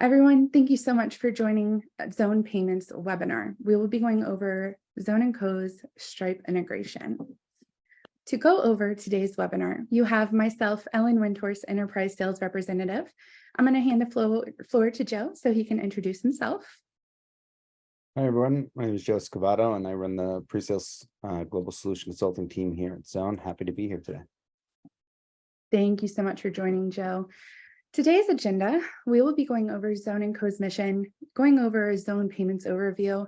Everyone, thank you so much for joining ZonePayments webinar. We will be going over Zone & Co's Stripe integration. To go over today's webinar, you have myself, Ellen Windhorst, Enterprise Sales Representative. I'm going to hand the floor to Joe so he can introduce himself. Hi, everyone. My name is Joe Scavato, and I run the pre-sales global solution consulting team here at Zone. Happy to be here today. Thank you so much for joining, Joe. Today's agenda, we will be going over Zone & Co's mission, going over a ZonePayments overview,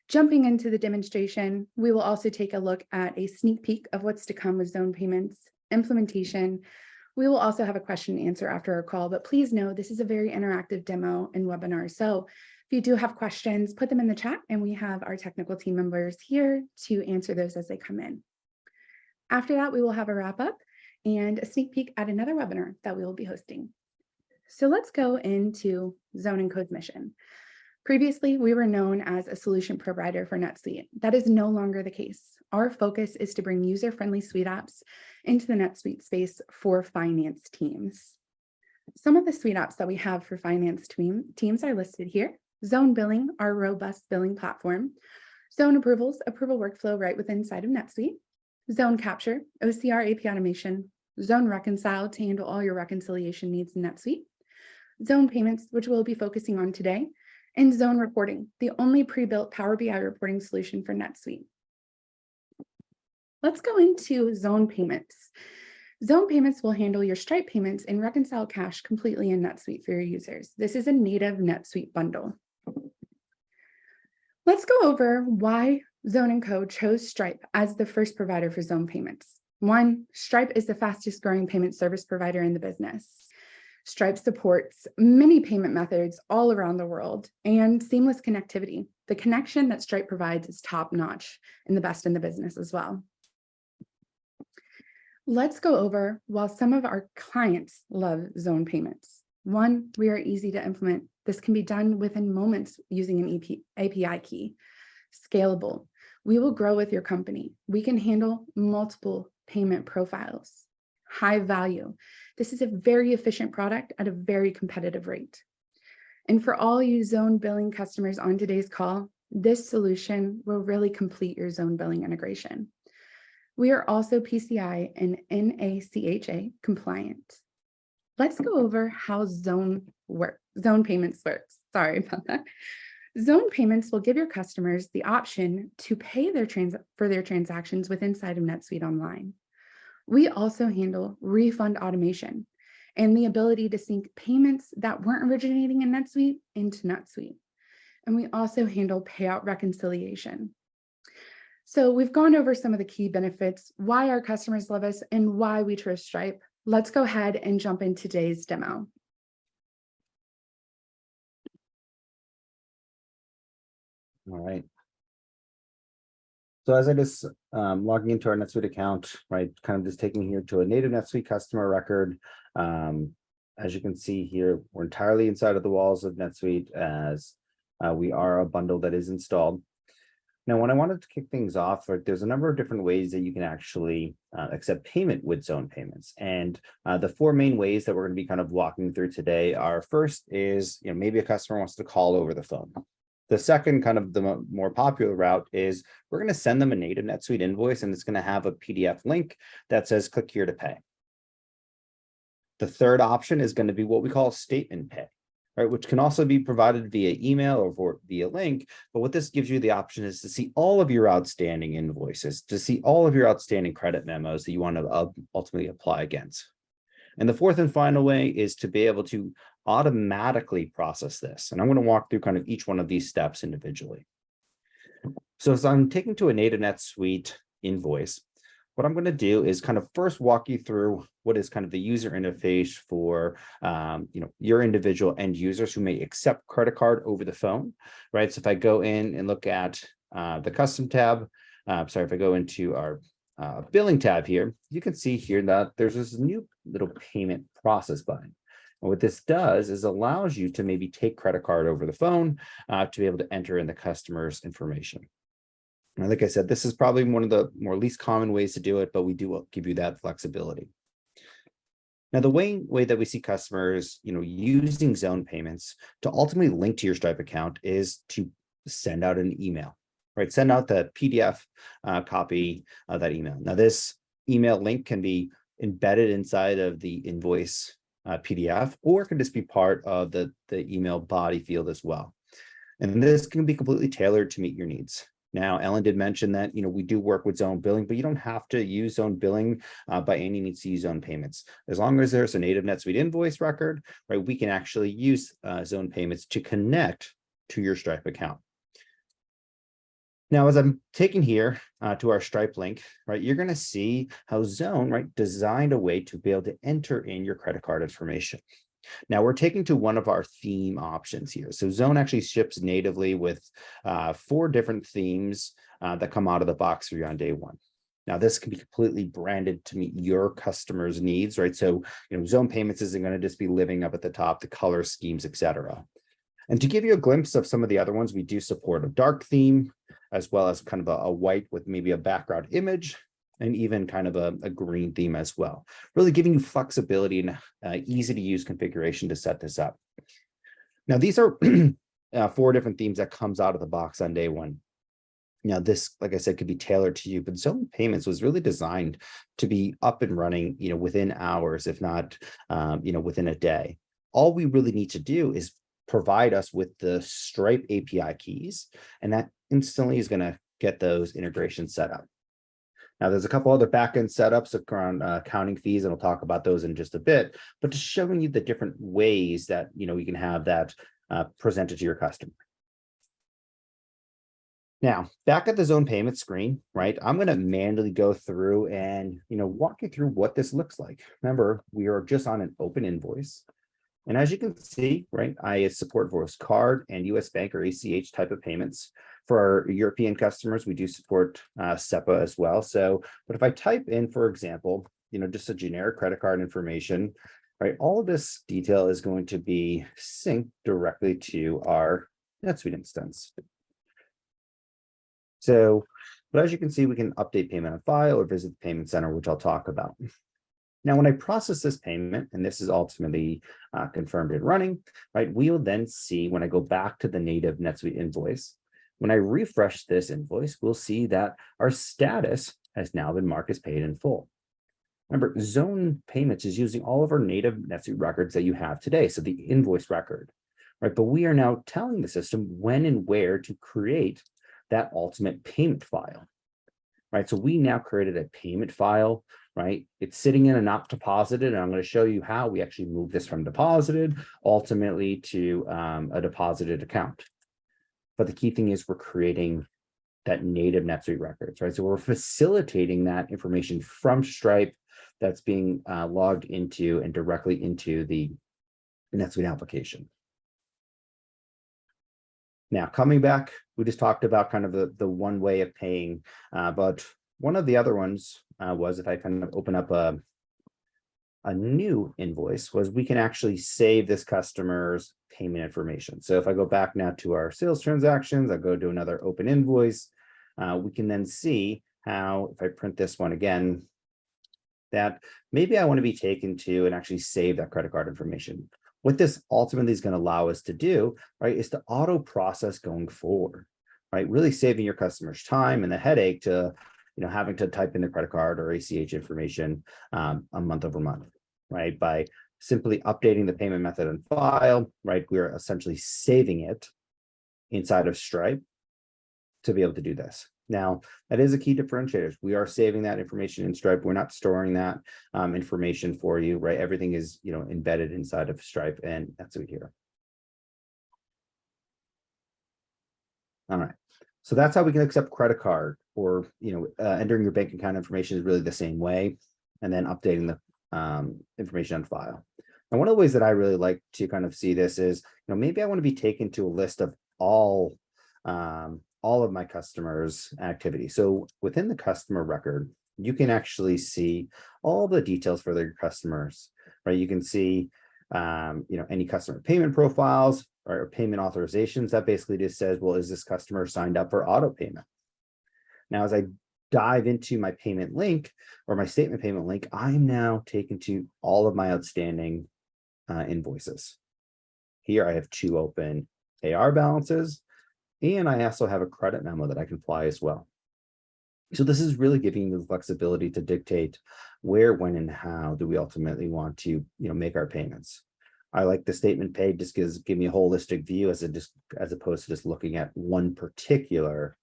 jumping into the demonstration. We will also take a look at a sneak peek of what's to come with ZonePayments implementation. We will also have a question and answer after our call, but please know this is a very interactive demo and webinar. So if you do have questions, put them in the chat and we have our technical team members here to answer those as they come in. After that, we will have a wrap up and a sneak peek at another webinar that we will be hosting. So let's go into Zone & Co's mission. Previously, we were known as a solution provider for NetSuite. That is no longer the case. Our focus is to bring user-friendly suite apps into the NetSuite space for finance teams. Some of the suite apps that we have for finance teams are listed here. Zone Billing, our robust billing platform. Zone Approvals, approval workflow right within inside of NetSuite. Zone Capture, OCR AP automation. Zone Reconcile to handle all your reconciliation needs in NetSuite. ZonePayments, which we'll be focusing on today, and Zone Reporting, the only pre-built Power BI reporting solution for NetSuite. Let's go into ZonePayments. ZonePayments will handle your Stripe payments and reconcile cash completely in NetSuite for your users. This is a native NetSuite bundle. Let's go over why Zone & Co chose Stripe as the first provider for ZonePayments. One, Stripe is the fastest growing payment service provider in the business. Stripe supports many payment methods all around the world and seamless connectivity. The connection that Stripe provides is top-notch and the best in the business as well. Let's go over why some of our clients love ZonePayments. One, we are easy to implement. This can be done within moments using an API key. Scalable. We will grow with your company. We can handle multiple payment profiles. High value. This is a very efficient product at a very competitive rate. And for all you Zone Billing customers on today's call, this solution will really complete your Zone Billing integration. We are also PCI and NACHA compliant. Let's go over how ZonePayments works. Sorry about that. ZonePayments will give your customers the option to pay for their transactions inside of NetSuite Online. We also handle refund automation and the ability to sync payments that weren't originating in NetSuite into NetSuite. And we also handle payout reconciliation. So we've gone over some of the key benefits, why our customers love us, and why we trust Stripe. Let's go ahead and jump into today's demo. All right. So as I just logging into our NetSuite account, right, kind of just taking here to a native NetSuite customer record. As you can see here, we're entirely inside of the walls of NetSuite as we are a bundle that is installed. Now, when I wanted to kick things off, there's a number of different ways that you can actually accept payment with ZonePayments. And the four main ways that we're going to be kind of walking through today are, first is, maybe a customer wants to call over the phone. The second, kind of the more popular route, is we're going to send them a native NetSuite invoice, and it's going to have a PDF link that says click here to pay. The third option is going to be what we call statement pay, right, which can also be provided via email or via link. But what this gives you the option is to see all of your outstanding invoices, to see all of your outstanding credit memos that you want to ultimately apply against. And the fourth and final way is to be able to automatically process this. And I'm going to walk through kind of each one of these steps individually. So as I'm taking to a native NetSuite invoice, what I'm going to do is kind of first walk you through what is kind of the user interface for your individual end users who may accept credit card over the phone, right? So if I go in and look at the custom tab, if I go into our billing tab here, you can see here that there's this new little payment process button. And what this does is allows you to maybe take credit card over the phone to be able to enter in the customer's information. And like I said, this is probably one of the more least common ways to do it, but we do give you that flexibility. Now, the way that we see customers, using Zone Payments to ultimately link to your Stripe account is to send out an email, right? Send out the PDF copy of that email. Now, this email link can be embedded inside of the invoice PDF, or it can just be part of the email body field as well. And this can be completely tailored to meet your needs. Now, Ellen did mention that, we do work with Zone Billing, but you don't have to use Zone Billing by any means to use Zone Payments. As long as there's a native NetSuite invoice record, right, we can actually use Zone Payments to connect to your Stripe account. Now, as I'm taking here to our Stripe link, right, you're going to see how Zone, right, designed a way to be able to enter in your credit card information. Now we're taking to one of our theme options here. So Zone actually ships natively with 4 different themes that come out of the box for you on day one. Now this can be completely branded to meet your customers' needs, right? So, Zone Payments isn't going to just be living up at the top, the color schemes, etc. And to give you a glimpse of some of the other ones, we do support a dark theme, as well as kind of a white with maybe a background image, and even kind of a green theme as well, really giving you flexibility and easy to use configuration to set this up. Now, these are 4 different themes that comes out of the box on day one. Now, this, like I said, could be tailored to you, but Zone Payments was really designed to be up and running, within hours, if not, within a day. All we really need to do is provide us with the Stripe API keys, and that instantly is going to get those integrations set up. Now, there's a couple other backend setups around accounting fees, and we'll talk about those in just a bit, but just showing you the different ways that, you can have that presented to your customer. Now, back at the Zone Payment screen, right, I'm going to manually go through and, walk you through what this looks like. Remember, we are just on an open invoice. And as you can see, right, I support voice card and US Bank or ACH type of payments. For our European customers, we do support SEPA as well. So, but if I type in, for example, just a generic credit card information, right, all of this detail is going to be synced directly to our NetSuite instance. So, but as you can see, we can update payment on file or visit the payment center, which I'll talk about. Now, when I process this payment, and this is ultimately confirmed and running, right, we will then see when I go back to the native NetSuite invoice, when I refresh this invoice, we'll see that our status has now been marked as paid in full. Remember, Zone Payments is using all of our native NetSuite records that you have today, so the invoice record, right? But we are now telling the system when and where to create that ultimate payment file, right? So we now created a payment file, right? It's sitting in a not deposited, and I'm going to show you how we actually move this from deposited ultimately to a deposited account. But the key thing is we're creating that native NetSuite records, right? So we're facilitating that information from Stripe that's being logged into and directly into the NetSuite application. Now, coming back, we just talked about kind of the one way of paying, but one of the other ones was if I kind of open up a new invoice, was we can actually save this customer's payment information. So if I go back now to our sales transactions, I go to another open invoice, we can then see how, if I print this one again, that maybe I want to be taken to and actually save that credit card information. What this ultimately is going to allow us to do, right, is to auto process going forward, right? Really saving your customers time and the headache to, having to type in the credit card or ACH information month over month, right? By simply updating the payment method and file, right? We're essentially saving it inside of Stripe to be able to do this. Now, that is a key differentiator. We are saving that information in Stripe. We're not storing that information for you, right? Everything is, embedded inside of Stripe and NetSuite here. All right. So that's how we can accept credit card, or, entering your bank account information is really the same way, and then updating the information on file. And one of the ways that I really like to kind of see this is, maybe I want to be taken to a list of all of my customers' activity. So within the customer record, you can actually see all the details for their customers, right? You can see, any customer payment profiles or payment authorizations. That basically just says, well, is this customer signed up for auto payment? Now, as I dive into my payment link or my statement payment link, I'm now taken to all of my outstanding invoices. Here I have 2 open AR balances, and I also have a credit memo that I can apply as well. So this is really giving you the flexibility to dictate where, when, and how do we ultimately want to, make our payments. I like the statement pay just give me a holistic view as opposed to just looking at one particular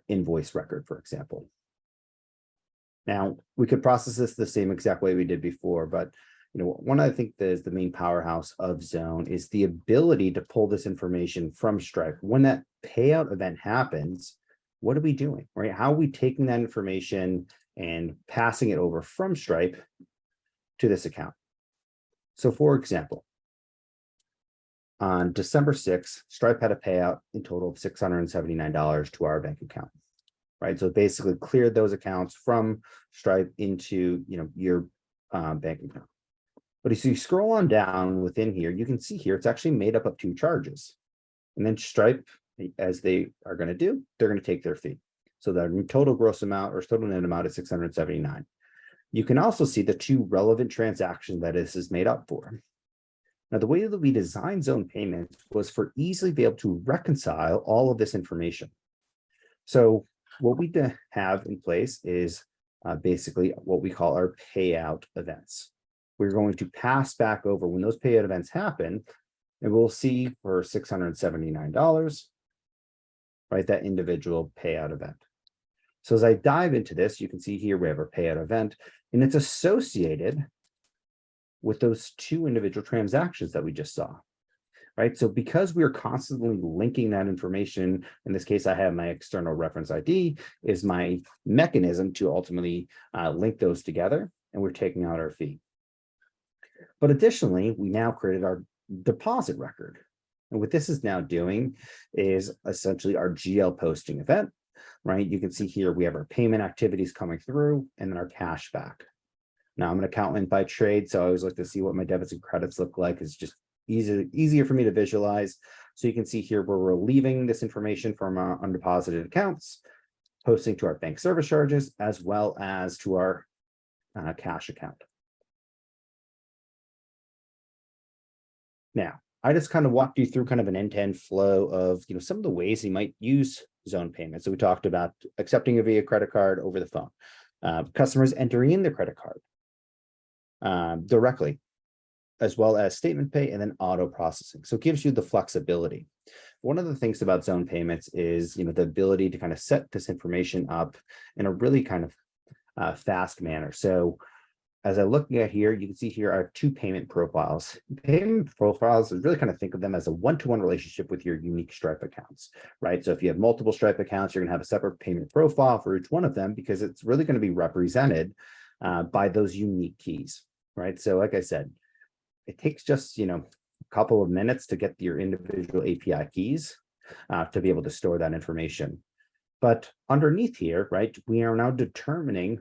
invoice record, for example. Now, we could process this the same exact way we did before, but one I think that is the main powerhouse of Zone is the ability to pull this information from Stripe. When that payout event happens, what are we doing, right? How are we taking that information and passing it over from Stripe to this account? So for example, on December 6th, Stripe had a payout in total of $679 to our bank account, right? So it basically cleared those accounts from Stripe into, your bank account. But if you scroll on down within here, you can see here, it's actually made up of 2 charges. And then Stripe, as they are going to do, they're going to take their fee. So the total gross amount or total net amount is $679. You can also see the 2 relevant transactions that this is made up for. Now, the way that we designed Zone Payments was for easily be able to reconcile all of this information. So what we have in place is basically what we call our payout events. We're going to pass back over when those payout events happen, and we'll see for $679, right, that individual payout event. So as I dive into this, you can see here we have our payout event, and it's associated with those 2 individual transactions that we just saw, right? So because we are constantly linking that information, in this case, I have my external reference ID is my mechanism to ultimately link those together, and we're taking out our fee. But additionally, we now created our deposit record. And what this is now doing is essentially our GL posting event, right? You can see here we have our payment activities coming through and then our cash back. Now I'm an accountant by trade, so I always like to see what my debits and credits look like. It's just easier for me to visualize. So you can see here where we're leaving this information from our undeposited accounts, posting to our bank service charges, as well as to our cash account. Now, I just kind of walked you through kind of an end-to-end flow of some of the ways you might use Zone Payments. So we talked about accepting via credit card over the phone, customers entering in their credit card directly, as well as statement pay and then auto processing. So it gives you the flexibility. One of the things about Zone Payments is the ability to kind of set this information up in a really kind of fast manner. So as I'm looking at here, you can see here are 2 payment profiles. Payment profiles is really kind of think of them as a one-to-one relationship with your unique Stripe accounts, right? So if you have multiple Stripe accounts, you're going to have a separate payment profile for each one of them because it's really going to be represented by those unique keys, right? So like I said, it takes just a couple of minutes to get your individual API keys to be able to store that information. But underneath here, right, we are now determining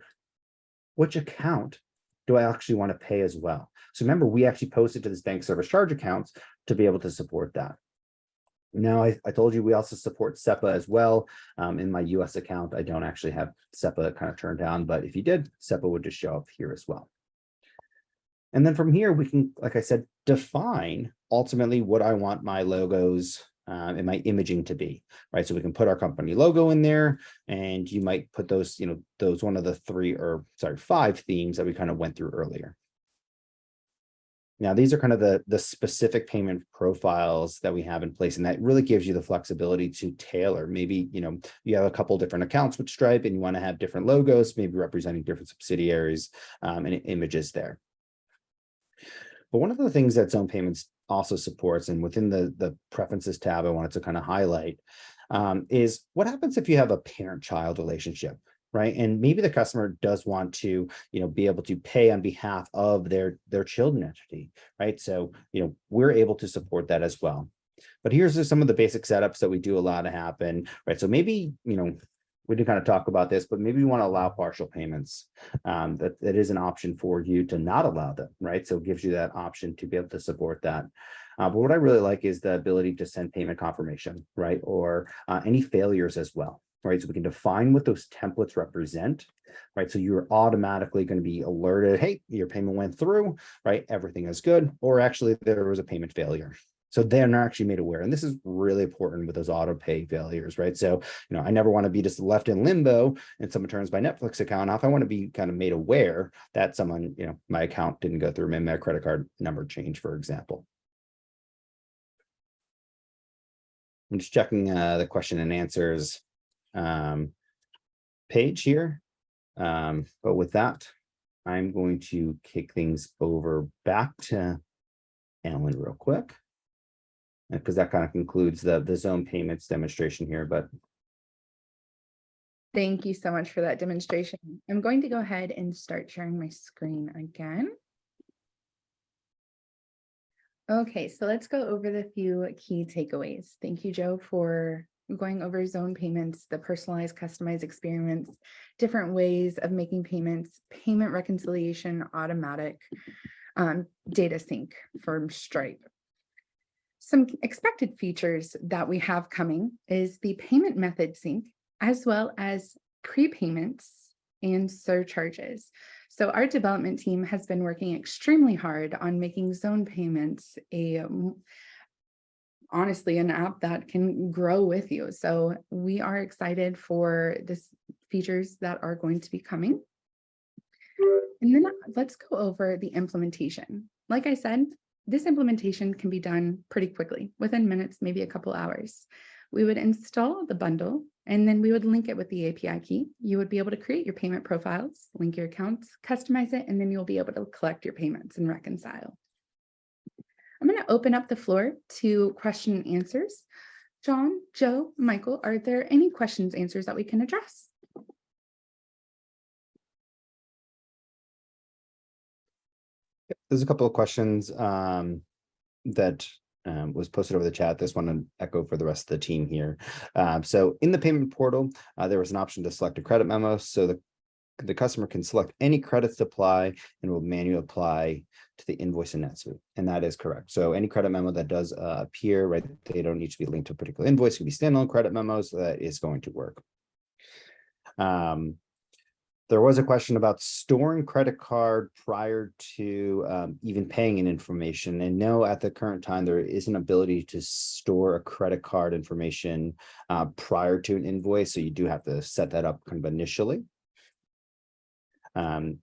which account do I actually want to pay as well. So remember, we actually posted to this bank service charge accounts to be able to support that. Now, I told you we also support SEPA as well. In my US account, I don't actually have SEPA kind of turned on, but if you did, SEPA would just show up here as well. And then from here, we can, like I said, define ultimately what I want my logos and my imaging to be, right? So we can put our company logo in there, and you might put those, those one of the 5 themes that we kind of went through earlier. Now, these are kind of the specific payment profiles that we have in place, and that really gives you the flexibility to tailor. Maybe, you have a couple different accounts with Stripe and you want to have different logos, maybe representing different subsidiaries and images there. But one of the things that Zone Payments also supports, and within the preferences tab I wanted to kind of highlight, is what happens if you have a parent-child relationship, right? And maybe the customer does want to, be able to pay on behalf of their children entity, right? So, we're able to support that as well. But here's some of the basic setups that we do allow to happen, right? So maybe, we did kind of talk about this, but maybe we want to allow partial payments. That is an option for you to not allow them, right? So it gives you that option to be able to support that. But what I really like is the ability to send payment confirmation, right? Or any failures as well. right? So we can define what those templates represent, right? So you're automatically going to be alerted, hey, your payment went through, right? Everything is good, or actually there was a payment failure. So they're not actually made aware. And this is really important with those auto pay failures, right? So, I never want to be just left in limbo and someone turns my Netflix account off. I want to be kind of made aware that someone, my account didn't go through, maybe my credit card number change, for example. I'm just checking the question and answers page here. But with that, I'm going to kick things over back to Ellen real quick, because that kind of concludes the zone payments demonstration here. But Thank you so much for that demonstration. I'm going to go ahead and start sharing my screen again. Okay, so let's go over the few key takeaways. Thank you, Joe, for going over zone payments, the personalized, customized experience, different ways of making payments, payment reconciliation, automatic data sync from Stripe. Some expected features that we have coming is the payment method sync, as well as prepayments and surcharges. So our development team has been working extremely hard on making ZonePayments honestly an app that can grow with you. So we are excited for this features that are going to be coming. And then let's go over the implementation. Like I said, this implementation can be done pretty quickly, within minutes, maybe a couple hours. We would install the bundle, and then we would link it with the API key. You would be able to create your payment profiles, link your accounts, customize it, and then you'll be able to collect your payments and reconcile. I'm going to open up the floor to question and answers. John, Joe, Michael, are there any questions, answers that we can address? there's a couple of questions that was posted over the chat. This one to echo for the rest of the team here. So in the payment portal, there was an option to select a credit memo. So the customer can select any credits to apply and will manually apply to the invoice in NetSuite. And that is correct. So any credit memo that does appear, right, they don't need to be linked to a particular invoice. It can be standalone credit memos. So that is going to work. There was a question about storing credit card prior to even paying in information. And no, at the current time, there is an ability to store a credit card information prior to an invoice. So you do have to set that up kind of initially. And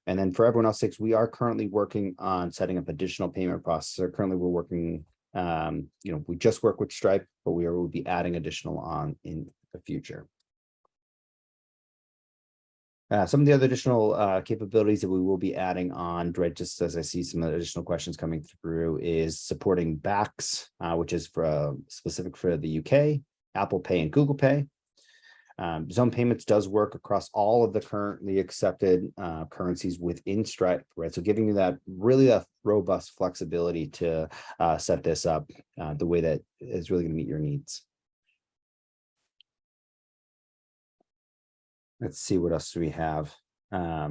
then for everyone else, we are currently working on setting up additional payment processor. Currently, we're working, we just work with Stripe, but will be adding additional on in the future. Some of the other additional capabilities that we will be adding on, right, just as I see some of the additional questions coming through, is supporting BACS, which is specific for the UK, Apple Pay and Google Pay. ZonePayments does work across all of the currently accepted currencies within Stripe, right? So giving you that robust flexibility to set this up the way that is really going to meet your needs. Let's see what else do we have. How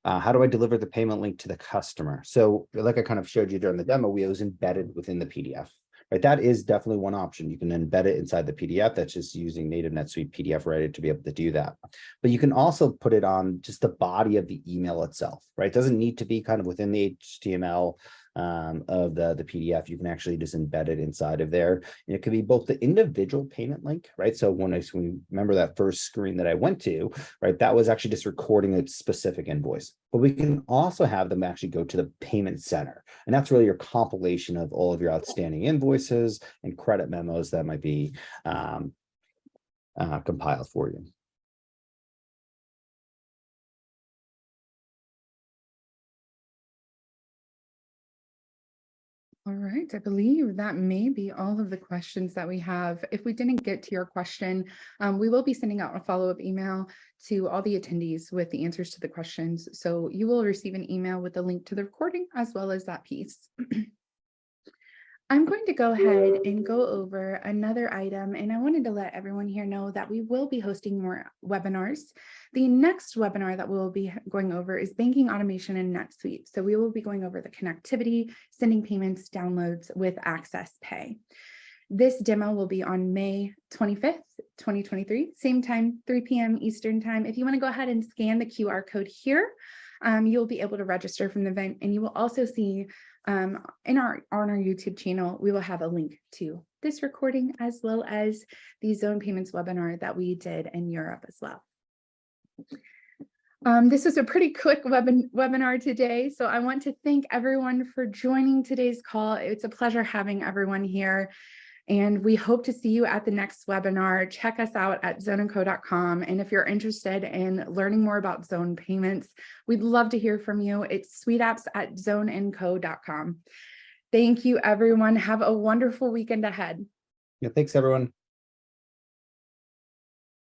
do I deliver the payment link to the customer? So like I kind of showed you during the demo, it was embedded within the PDF. Right, that is definitely one option. You can embed it inside the PDF. That's just using native NetSuite PDF Writer to be able to do that. But you can also put it on just the body of the email itself, right? It doesn't need to be kind of within the HTML of the PDF. You can actually just embed it inside of there. And it could be both the individual payment link, right? So when we remember that first screen that I went to, right, that was actually just recording a specific invoice. But we can also have them actually go to the payment center. And that's really your compilation of all of your outstanding invoices and credit memos that might be compiled for you. All right, I believe that may be all of the questions that we have. If we didn't get to your question, we will be sending out a follow-up email to all the attendees with the answers to the questions. So you will receive an email with a link to the recording as well as that piece. I'm going to go ahead and go over another item, and I wanted to let everyone here know that we will be hosting more webinars. The next webinar that we'll be going over is banking automation in NetSuite. So we will be going over the connectivity, sending payments, downloads with Access Pay. This demo will be on May 25th, 2023, same time, 3 p.m. Eastern time. If you want to go ahead and scan the QR code here, you'll be able to register from the event, and you will also see on our YouTube channel, we will have a link to this recording as well as the ZonePayments webinar that we did in Europe as well. This is a pretty quick webinar today, so I want to thank everyone for joining today's call. It's a pleasure having everyone here, and we hope to see you at the next webinar. Check us out at zoneandco.com, and if you're interested in learning more about ZonePayments, we'd love to hear from you. It's suiteapps@zoneandco.com. Thank you, everyone. Have a wonderful weekend ahead. Yeah, thanks, everyone.